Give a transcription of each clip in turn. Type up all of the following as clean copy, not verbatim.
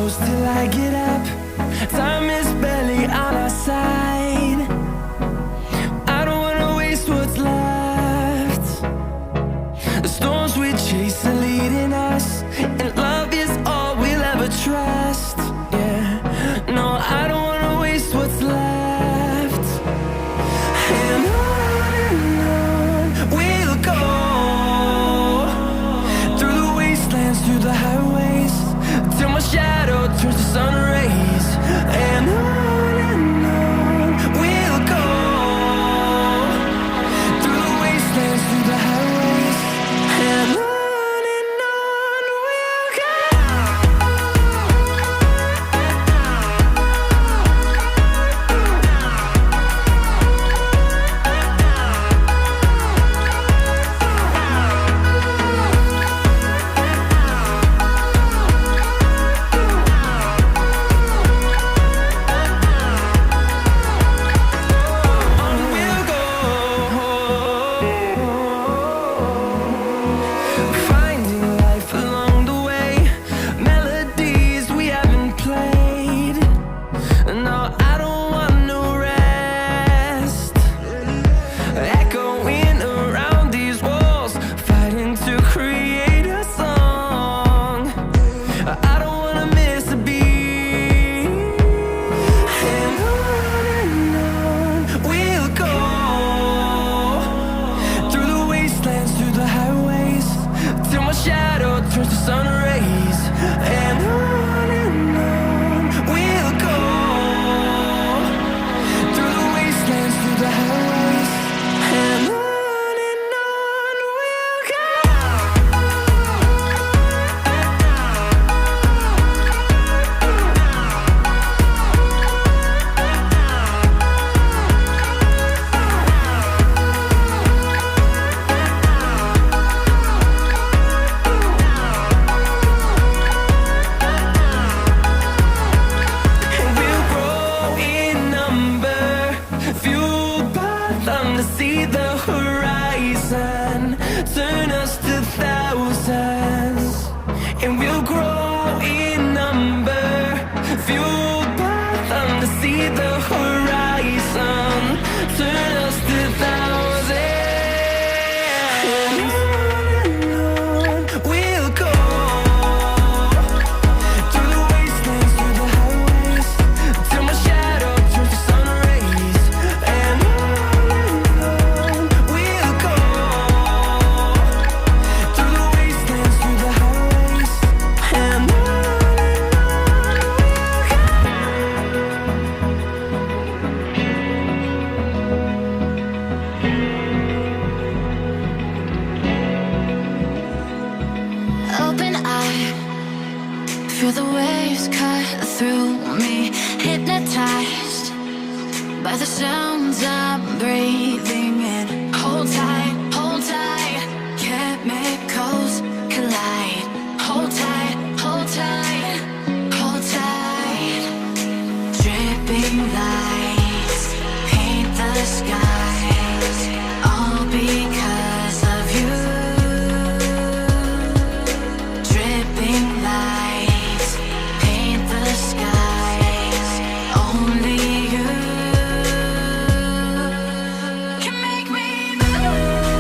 close till I get up. Time is barely on our side. I don't wanna waste what's left. The storms we chase are leading us, and love is all we'll ever trust. Yeah, no, I don't wanna waste what's left. And on we'll go, through the wastelands, through the highways, till my shadow turns to sun rays. And on we'll go, through the wastelands, through the highways, and on we'll go. Finding life along the way, melodies we haven't played. No, I don't want no rest. Echoing around these walls, fighting to create a song. I don't wanna miss a beat. And on we'll go, through the wastelands, through the highways, till my shadow turns to sun rays. And on we'll go, through the wastelands, through the highways, and on we'll go. And we'll grow in number, fueled by them to see the horizon, turn us to thousands. And we'll grow in number, fueled by them to see the horizon, turn us to thousands. And on we'll go, through the wastelands, through the highways, till my shadow turns to sun rays. And on we'll go, through the wastelands, through the highways, and on we'll go. Open eye, feel the waves cut through me, hypnotized by the sounds I'm breathing in. Hold tight, chemicals collide. Hold tight, hold tight, hold tight. Dripping lights paint the skies, all because of you. Dripping lights paint the skies, only you can make me move.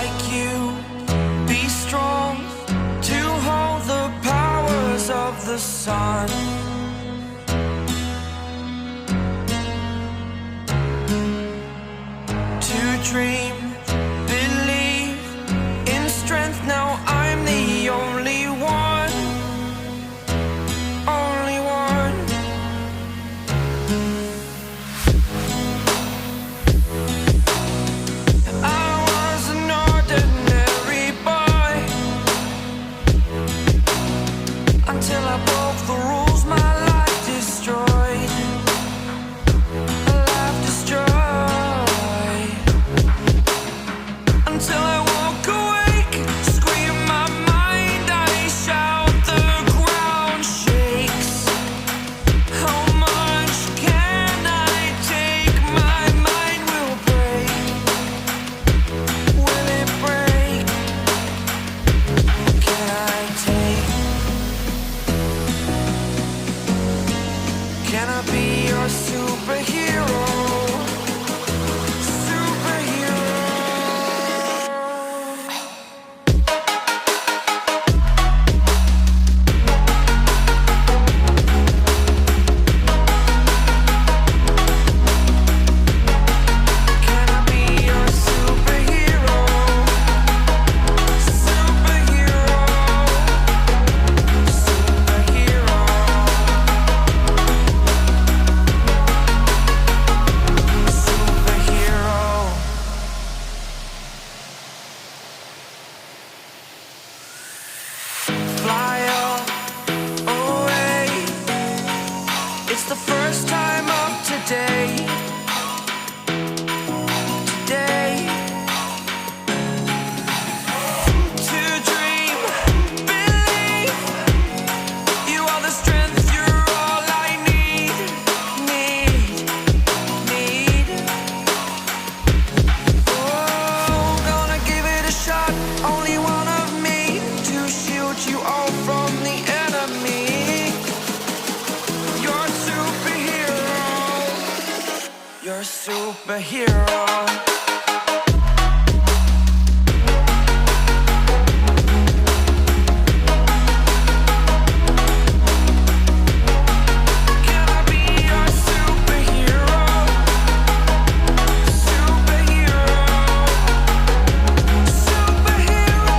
like you. Be strong to hold the powers of the sun. To dream, believe in strength. Now I'm the only one, only one. I was an ordinary boy until I broke the rules. My life destroyed, a life destroyed. Until I woke awake, scream my mind, I shout, the ground shakes. How much can I take? My mind will break. Will it break? Can I take? Can I be your superhero? Superhero. Can I be your superhero? Superhero. Superhero. Superhero. Fly away. It's the first time of today. Today. To dream, believe. You are the strength, you're all I need. Need. Oh, gonna give it a shot. Only one of me to shield you all from the enemy. You're a superhero. You're a superhero. Can I be your superhero? Superhero. Superhero.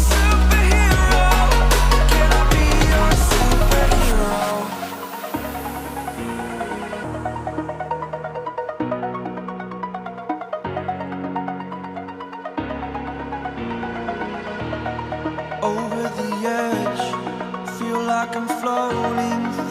Superhero. Can I be your superhero? Over the edge, feel like I'm floating